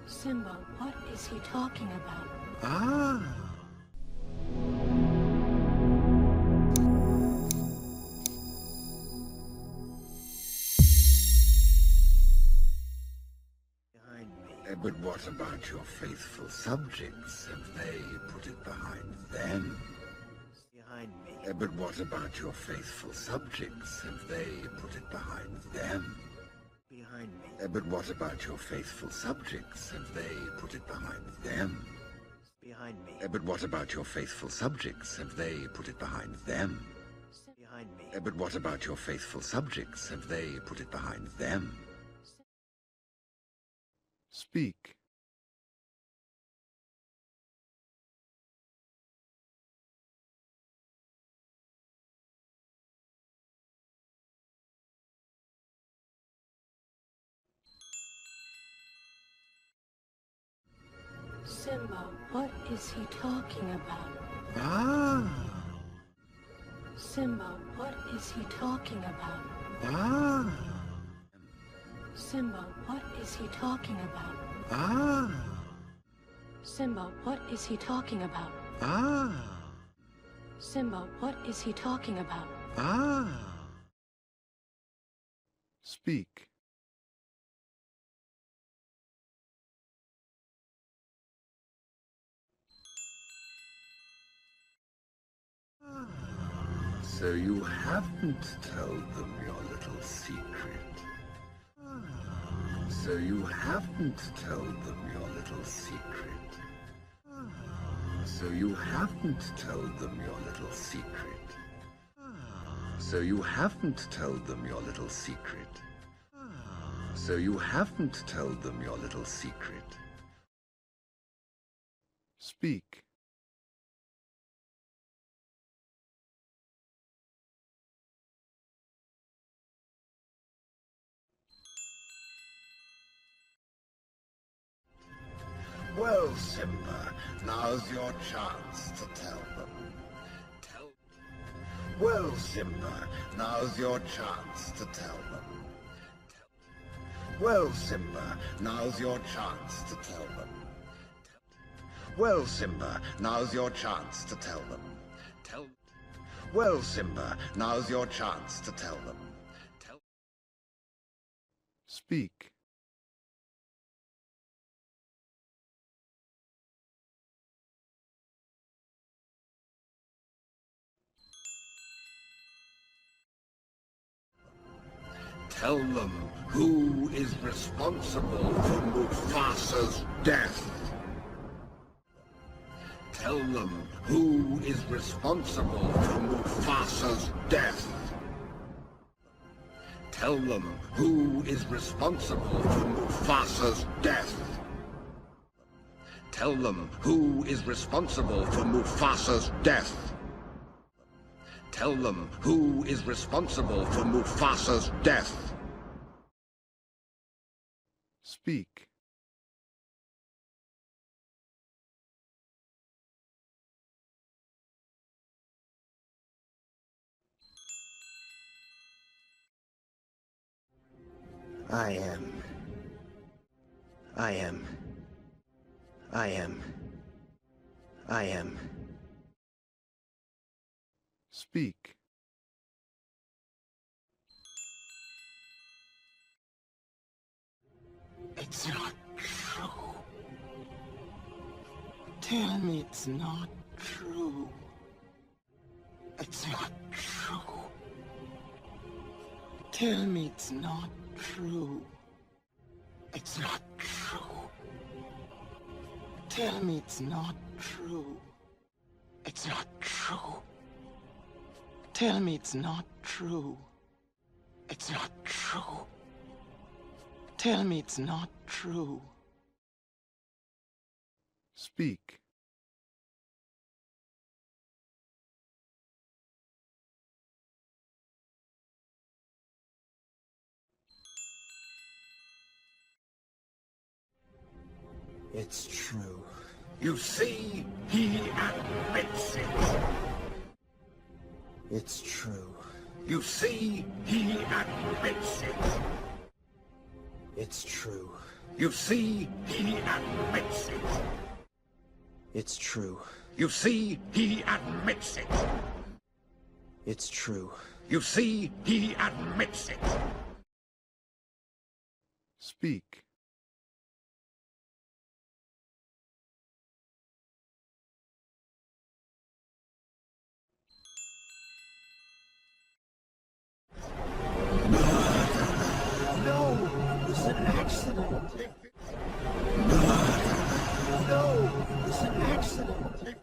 Simba, what is he talking about? Ah. But what about your faithful subjects? Have they put it behind them? Behind me. But what about your faithful subjects? Have they put it behind them? Behind me. But what about your faithful subjects? Have they put it behind them? Behind me. But what about your faithful subjects? Have they put it behind them? Behind me. But what about your faithful subjects? Have they put it behind them? Speak. Simba, what is he talking about? Ah. Simba, what is he talking about? Ah. Simba, what is he talking about? Ah. Simba, what is he talking about? Ah. Simba, what is he talking about? Ah. Speak. So you haven't told them your little secret. So you haven't told them your little secret. So you haven't told them your little secret. So you haven't told them your little secret. So you haven't told them your little secret. Speak. Well, Simba, now's your chance to tell them. Well, Simba, now's your chance to tell them. Well, Simba, now's your chance to tell them. Well, Simba, now's your chance to tell them. Well, Simba, now's your chance to tell them. Speak. Tell them who is responsible for Mufasa's death. Tell them who is responsible for Mufasa's death. Tell them who is responsible for Mufasa's death. Tell them who is responsible for Mufasa's death. Tell them who is responsible for Mufasa's death. Speak. I am. Speak. It's not true. Tell me it's not true. It's not true. Tell me it's not true. It's not true. Tell me it's not true. It's not true. Tell me it's not true. It's not true. Tell me it's not true. Speak. It's true. You see, he admits it. It's true. You see, he admits it. It's true. You see, he admits it. It's true. You see, he admits it. It's true. You see, he admits it. Speak. No, it was an accident. No, it was an accident.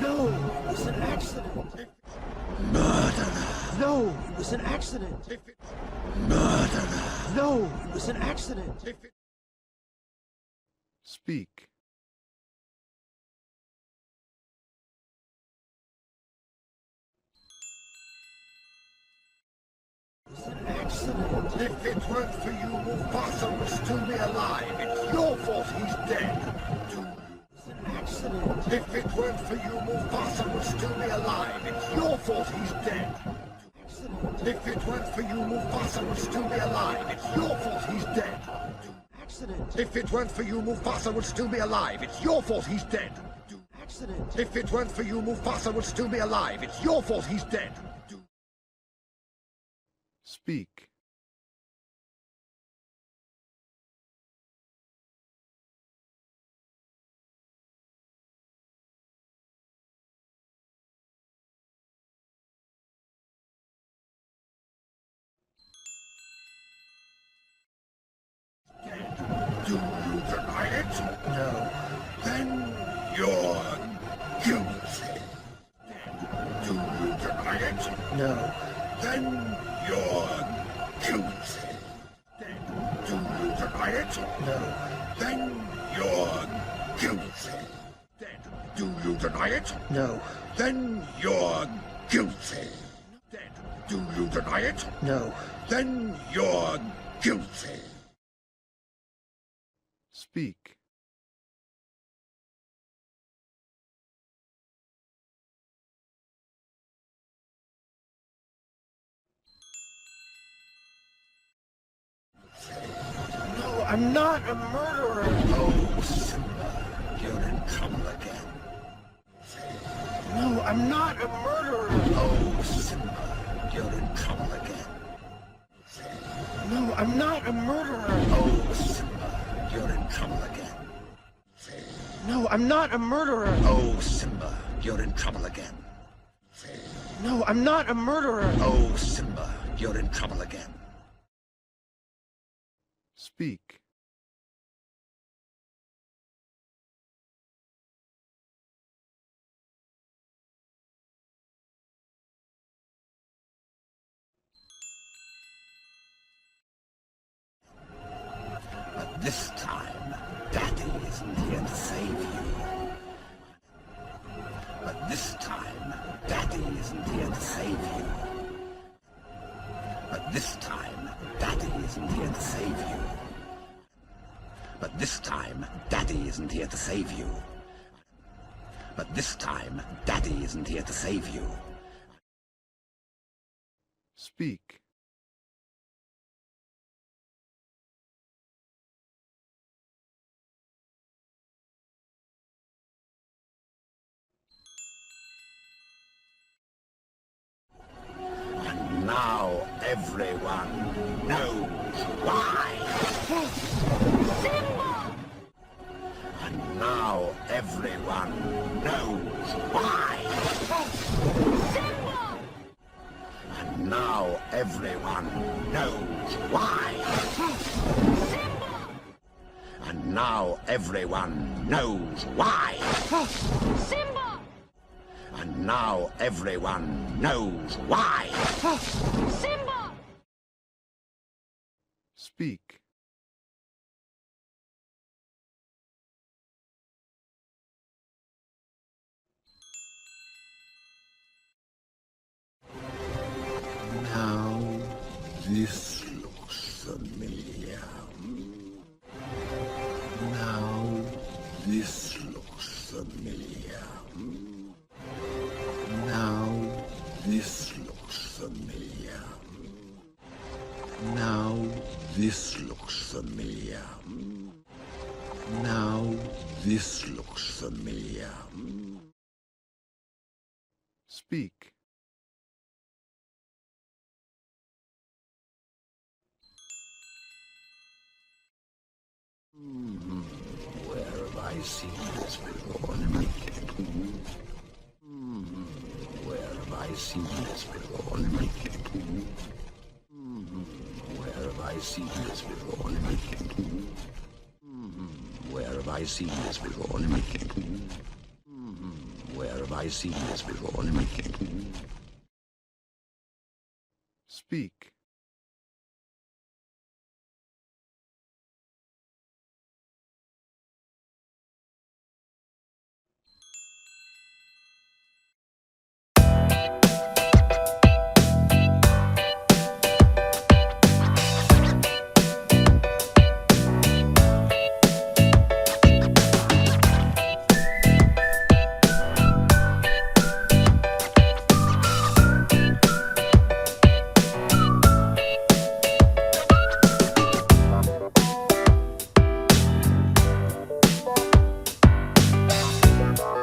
No, it was an accident. No, it was an accident. No, it was an accident. Speak. If it weren't for you, Mufasa would still be alive. It's your fault he's dead. If it weren't for you, Mufasa would still be alive. It's your fault he's dead. If it weren't for you, Mufasa would still be alive. It's your fault he's dead. If it weren't for you, Mufasa would still be alive. It's your fault he's dead. If it weren't for you, Mufasa would still be alive. It's your fault he's dead. Speak. Do you deny it? No. Then you're guilty. Do you deny it? No. Then you're guilty. Do you deny it? No. Then you're guilty. Do you deny it? No. Then you're guilty. Do you deny it? No. Then you're guilty. Speak. No, I'm not a murderer. Oh, Simba, you're in trouble again. No, I'm not a murderer. Oh, Simba, you're in trouble again. No, I'm not a murderer. Oh, Simba, you're in trouble again. No, I'm not a murderer. Oh, Simba, you're in trouble again. No, I'm not a murderer. Oh, Simba, you're in trouble again. Speak. But this time, Daddy isn't here to save you. But this time, Daddy isn't here to save you. But this time, Daddy isn't here to save you. But this time, Daddy isn't here to save you. But this time, Daddy isn't here to save you. Speak. And now everyone knows why. Simba! And now everyone knows why. Simba! And now everyone knows why. Simba! And now everyone knows why. Simba! And now everyone knows why. Simba! Speak. Now this looks familiar. Now this looks familiar. Now this looks familiar. Now this looks familiar. Now this looks familiar. Speak. Where have I seen this before? Where have I seen this before? Where have I seen this before? Where have I seen this before? Where have I seen this before? Speak.